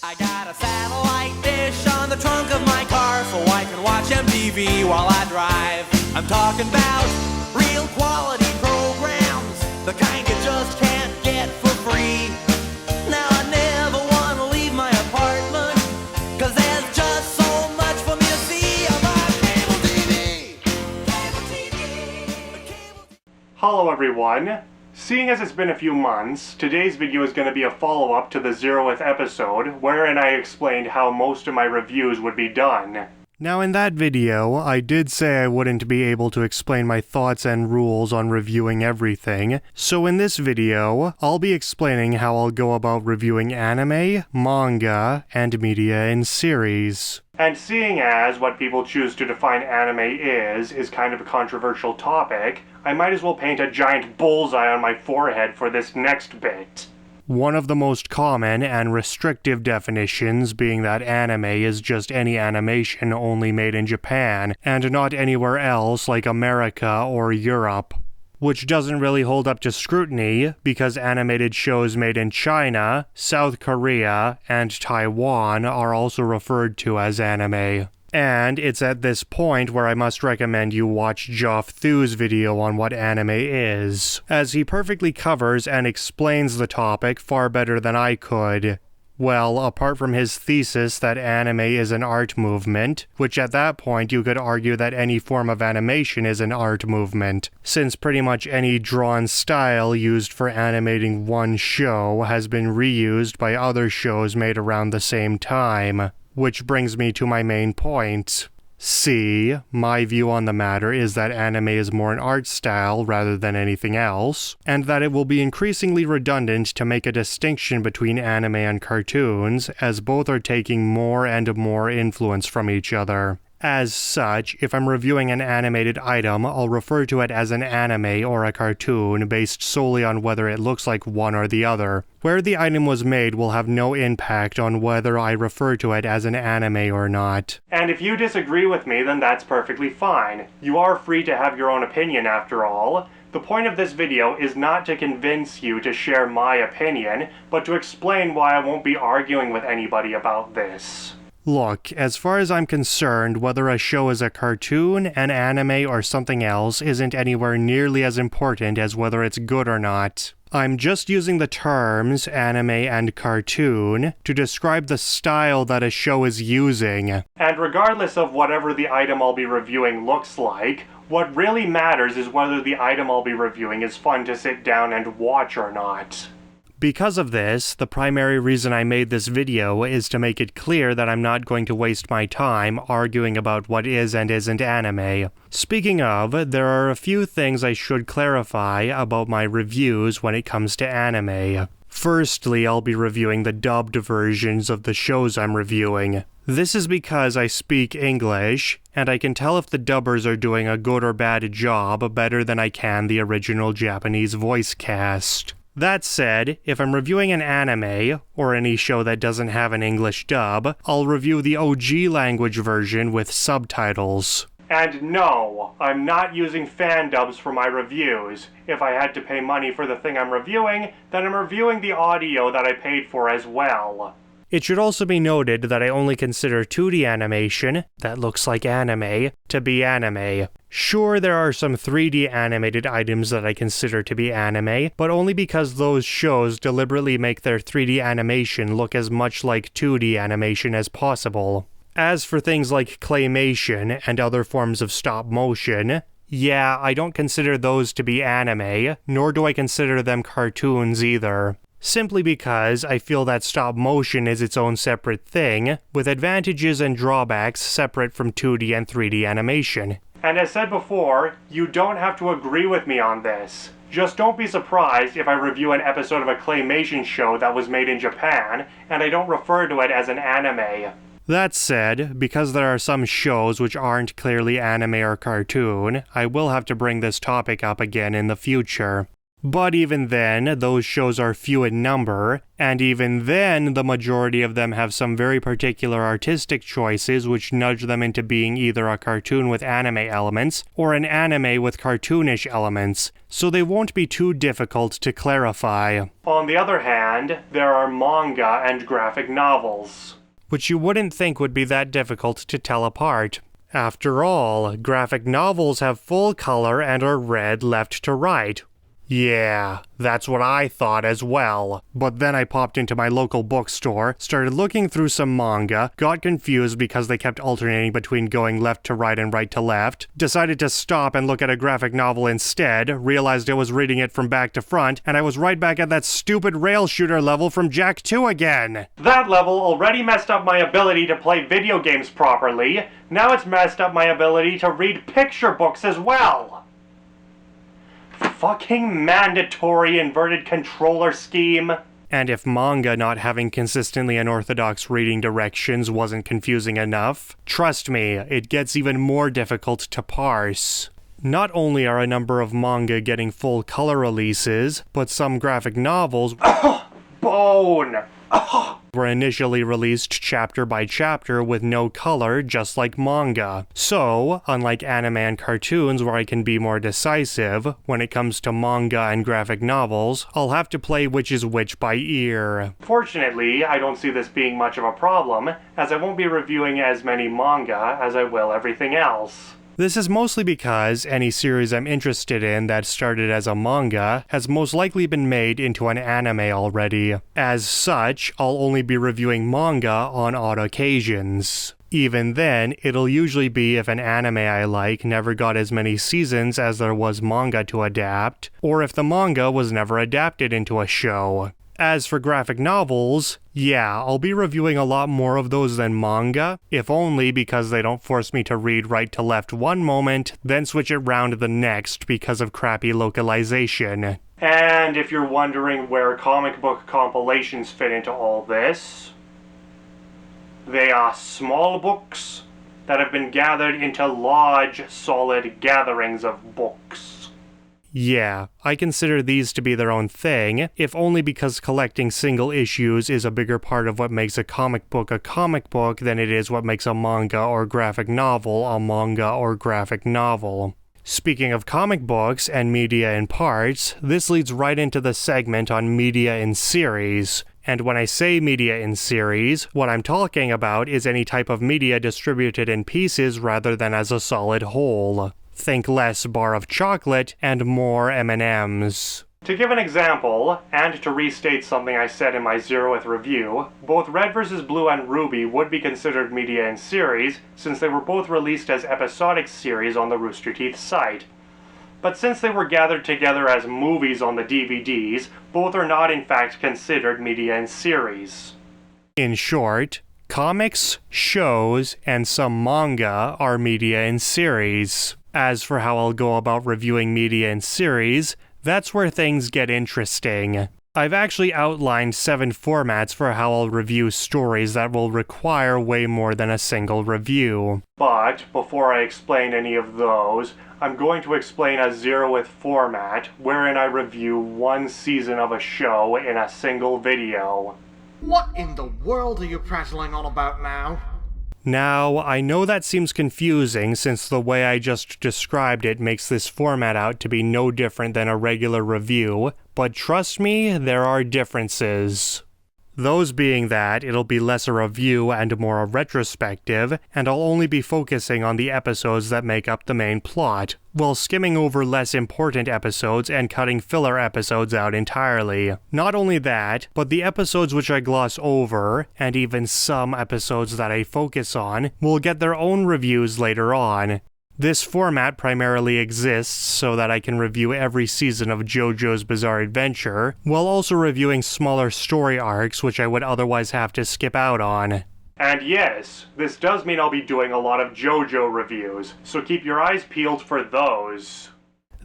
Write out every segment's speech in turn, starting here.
I got a satellite dish on the trunk of my car so I can watch MTV while I drive. I'm talking about real quality programs, the kind you just can't get for free. Now I never want to leave my apartment, cause there's just so much for me to see. I'm on cable TV! Cable TV! Hello everyone! Seeing as it's been a few months, today's video is going to be a follow-up to the 0th episode, wherein I explained how most of my reviews would be done. Now in that video, I did say I wouldn't be able to explain my thoughts and rules on reviewing everything, so in this video, I'll be explaining how I'll go about reviewing anime, manga, and media in series. And seeing as what people choose to define anime is kind of a controversial topic, I might as well paint a giant bullseye on my forehead for this next bit. One of the most common and restrictive definitions being that anime is just any animation only made in Japan, and not anywhere else like America or Europe. Which doesn't really hold up to scrutiny, because animated shows made in China, South Korea, and Taiwan are also referred to as anime. And it's at this point where I must recommend you watch Joff Thu's video on what anime is, as he perfectly covers and explains the topic far better than I could. Well, apart from his thesis that anime is an art movement, which at that point you could argue that any form of animation is an art movement, since pretty much any drawn style used for animating one show has been reused by other shows made around the same time. Which brings me to my main point. C. My view on the matter is that anime is more an art style rather than anything else, and that it will be increasingly redundant to make a distinction between anime and cartoons, as both are taking more and more influence from each other. As such, if I'm reviewing an animated item, I'll refer to it as an anime or a cartoon based solely on whether it looks like one or the other. Where the item was made will have no impact on whether I refer to it as an anime or not. And if you disagree with me, then that's perfectly fine. You are free to have your own opinion after all. The point of this video is not to convince you to share my opinion, but to explain why I won't be arguing with anybody about this. Look, as far as I'm concerned, whether a show is a cartoon, an anime, or something else isn't anywhere nearly as important as whether it's good or not. I'm just using the terms anime and cartoon to describe the style that a show is using. And regardless of whatever the item I'll be reviewing looks like, what really matters is whether the item I'll be reviewing is fun to sit down and watch or not. Because of this, the primary reason I made this video is to make it clear that I'm not going to waste my time arguing about what is and isn't anime. Speaking of, there are a few things I should clarify about my reviews when it comes to anime. Firstly, I'll be reviewing the dubbed versions of the shows I'm reviewing. This is because I speak English, and I can tell if the dubbers are doing a good or bad job better than I can the original Japanese voice cast. That said, if I'm reviewing an anime, or any show that doesn't have an English dub, I'll review the OG language version with subtitles. And no, I'm not using fan dubs for my reviews. If I had to pay money for the thing I'm reviewing, then I'm reviewing the audio that I paid for as well. It should also be noted that I only consider 2D animation, that looks like anime, to be anime. Sure, there are some 3D animated items that I consider to be anime, but only because those shows deliberately make their 3D animation look as much like 2D animation as possible. As for things like claymation and other forms of stop motion, yeah, I don't consider those to be anime, nor do I consider them cartoons either. Simply because I feel that stop motion is its own separate thing, with advantages and drawbacks separate from 2D and 3D animation. And as said before, you don't have to agree with me on this. Just don't be surprised if I review an episode of a claymation show that was made in Japan, and I don't refer to it as an anime. That said, because there are some shows which aren't clearly anime or cartoon, I will have to bring this topic up again in the future. But even then, those shows are few in number, and even then, the majority of them have some very particular artistic choices which nudge them into being either a cartoon with anime elements, or an anime with cartoonish elements, so they won't be too difficult to clarify. On the other hand, there are manga and graphic novels, which you wouldn't think would be that difficult to tell apart. After all, graphic novels have full color and are read left to right. Yeah, that's what I thought as well. But then I popped into my local bookstore, started looking through some manga, got confused because they kept alternating between going left to right and right to left, decided to stop and look at a graphic novel instead, realized I was reading it from back to front, and I was right back at that stupid rail shooter level from Jak 2 again. That level already messed up my ability to play video games properly. Now it's messed up my ability to read picture books as well. Fucking mandatory inverted controller scheme. And if manga not having consistently unorthodox reading directions wasn't confusing enough, trust me, it gets even more difficult to parse. Not only are a number of manga getting full color releases, but some graphic novels Bone! were initially released chapter by chapter with no color, just like manga. So, unlike anime and cartoons where I can be more decisive, when it comes to manga and graphic novels, I'll have to play which is which by ear. Fortunately, I don't see this being much of a problem, as I won't be reviewing as many manga as I will everything else. This is mostly because any series I'm interested in that started as a manga has most likely been made into an anime already. As such, I'll only be reviewing manga on odd occasions. Even then, it'll usually be if an anime I like never got as many seasons as there was manga to adapt, or if the manga was never adapted into a show. As for graphic novels, yeah, I'll be reviewing a lot more of those than manga, if only because they don't force me to read right to left one moment, then switch it round the next because of crappy localization. And if you're wondering where comic book compilations fit into all this, they are small books that have been gathered into large, solid gatherings of books. Yeah, I consider these to be their own thing, if only because collecting single issues is a bigger part of what makes a comic book than it is what makes a manga or graphic novel a manga or graphic novel. Speaking of comic books and media in parts, this leads right into the segment on media in series. And when I say media in series, what I'm talking about is any type of media distributed in pieces rather than as a solid whole. Think less bar of chocolate and more M&Ms. To give an example, and to restate something I said in my Zeroth review, both Red vs. Blue and Ruby would be considered media in series, since they were both released as episodic series on the Rooster Teeth site. But since they were gathered together as movies on the DVDs, both are not in fact considered media in series. In short, comics, shows, and some manga are media in series. As for how I'll go about reviewing media in series, that's where things get interesting. I've actually outlined 7 formats for how I'll review stories that will require way more than a single review. But, before I explain any of those, I'm going to explain a Zeroth format, wherein I review one season of a show in a single video. What in the world are you prattling on about now? Now, I know that seems confusing since the way I just described it makes this format out to be no different than a regular review, but trust me, there are differences. Those being that it'll be less a review and more a retrospective, and I'll only be focusing on the episodes that make up the main plot, while skimming over less important episodes and cutting filler episodes out entirely. Not only that, but the episodes which I gloss over, and even some episodes that I focus on, will get their own reviews later on. This format primarily exists so that I can review every season of JoJo's Bizarre Adventure, while also reviewing smaller story arcs which I would otherwise have to skip out on. And yes, this does mean I'll be doing a lot of JoJo reviews, so keep your eyes peeled for those.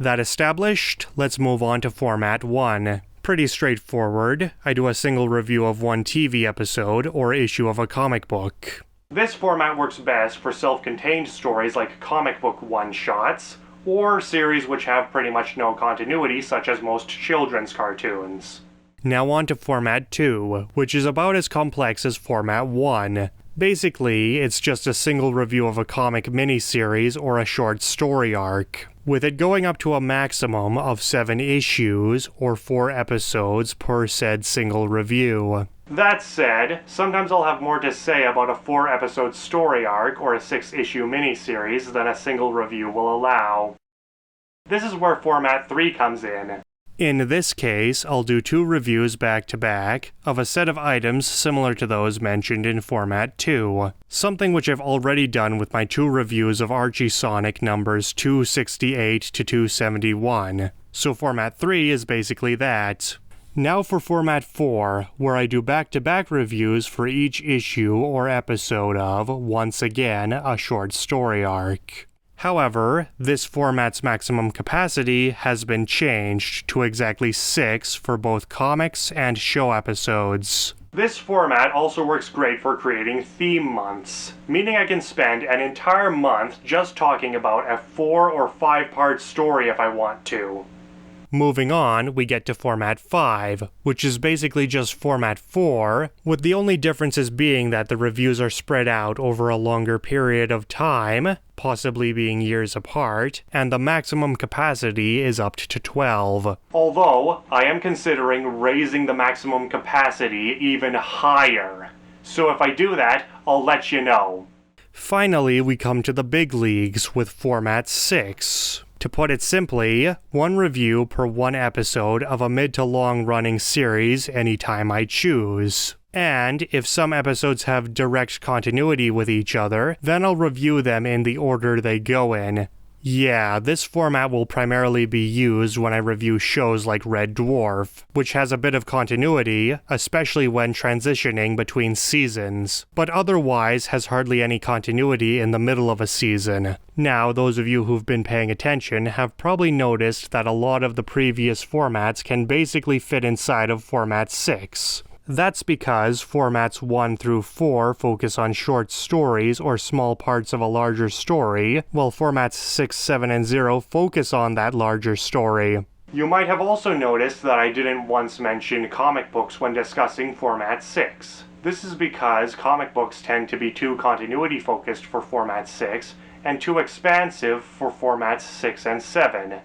That established, let's move on to Format 1. Pretty straightforward. I do a single review of one TV episode or issue of a comic book. This format works best for self-contained stories like comic book one-shots, or series which have pretty much no continuity, such as most children's cartoons. Now on to Format 2, which is about as complex as Format 1. Basically, it's just a single review of a comic miniseries or a short story arc, with it going up to a maximum of 7 issues, or 4 episodes per said single review. That said, sometimes I'll have more to say about a 4-episode story arc or a 6-issue miniseries than a single review will allow. This is where Format 3 comes in. In this case, I'll do 2 reviews back-to-back of a set of items similar to those mentioned in Format 2, something which I've already done with my 2 reviews of Archie Sonic numbers 268 to 271, so Format 3 is basically that. Now for Format 4, where I do back-to-back reviews for each issue or episode of, once again, a short story arc. However, this format's maximum capacity has been changed to exactly 6 for both comics and show episodes. This format also works great for creating theme months, meaning I can spend an entire month just talking about a 4 or 5-part story if I want to. Moving on, we get to Format 5, which is basically just Format 4, with the only differences being that the reviews are spread out over a longer period of time, possibly being years apart, and the maximum capacity is up to 12. Although, I am considering raising the maximum capacity even higher. So if I do that, I'll let you know. Finally, we come to the big leagues with Format 6. To put it simply, 1 review per 1 episode of a mid to long running series anytime I choose. And if some episodes have direct continuity with each other, then I'll review them in the order they go in. Yeah, this format will primarily be used when I review shows like Red Dwarf, which has a bit of continuity, especially when transitioning between seasons, but otherwise has hardly any continuity in the middle of a season. Now, those of you who've been paying attention have probably noticed that a lot of the previous formats can basically fit inside of Format 6. That's because Formats 1 through 4 focus on short stories or small parts of a larger story, while Formats 6, 7, and 0 focus on that larger story. You might have also noticed that I didn't once mention comic books when discussing Format 6. This is because comic books tend to be too continuity focused for Format 6 and too expansive for Formats 6 and 7.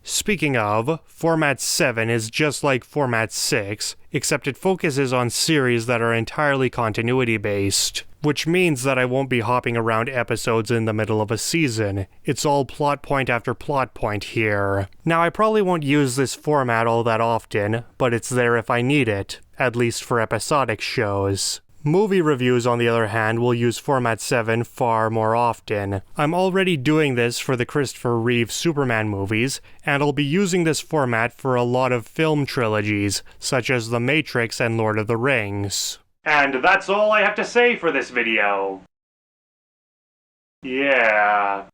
Speaking of, Format 7 is just like Format 6, except it focuses on series that are entirely continuity-based, which means that I won't be hopping around episodes in the middle of a season. It's all plot point after plot point here. Now, I probably won't use this format all that often, but it's there if I need it, at least for episodic shows. Movie reviews, on the other hand, will use Format 7 far more often. I'm already doing this for the Christopher Reeve Superman movies, and I'll be using this format for a lot of film trilogies, such as The Matrix and Lord of the Rings. And that's all I have to say for this video. Yeah.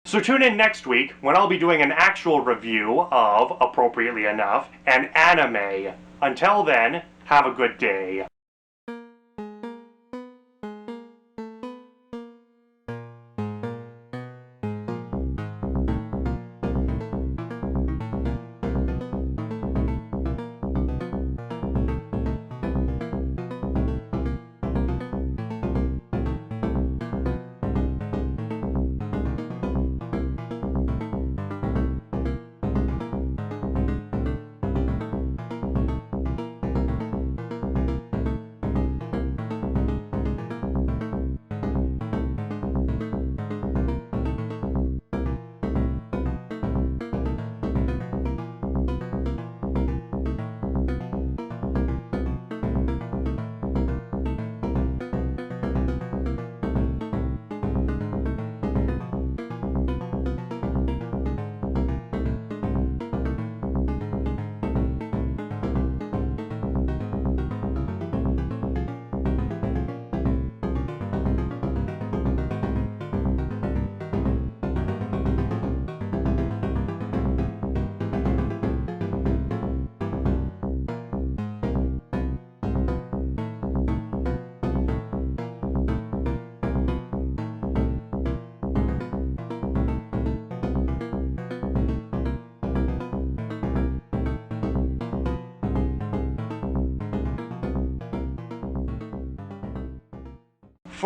So tune in next week when I'll be doing an actual review of, appropriately enough, an anime. Until then, have a good day.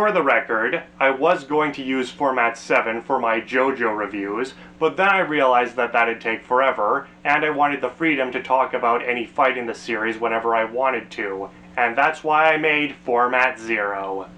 for the record, I was going to use Format 7 for my JoJo reviews, but then I realized that that'd take forever, and I wanted the freedom to talk about any fight in the series whenever I wanted to, and that's why I made Format 0.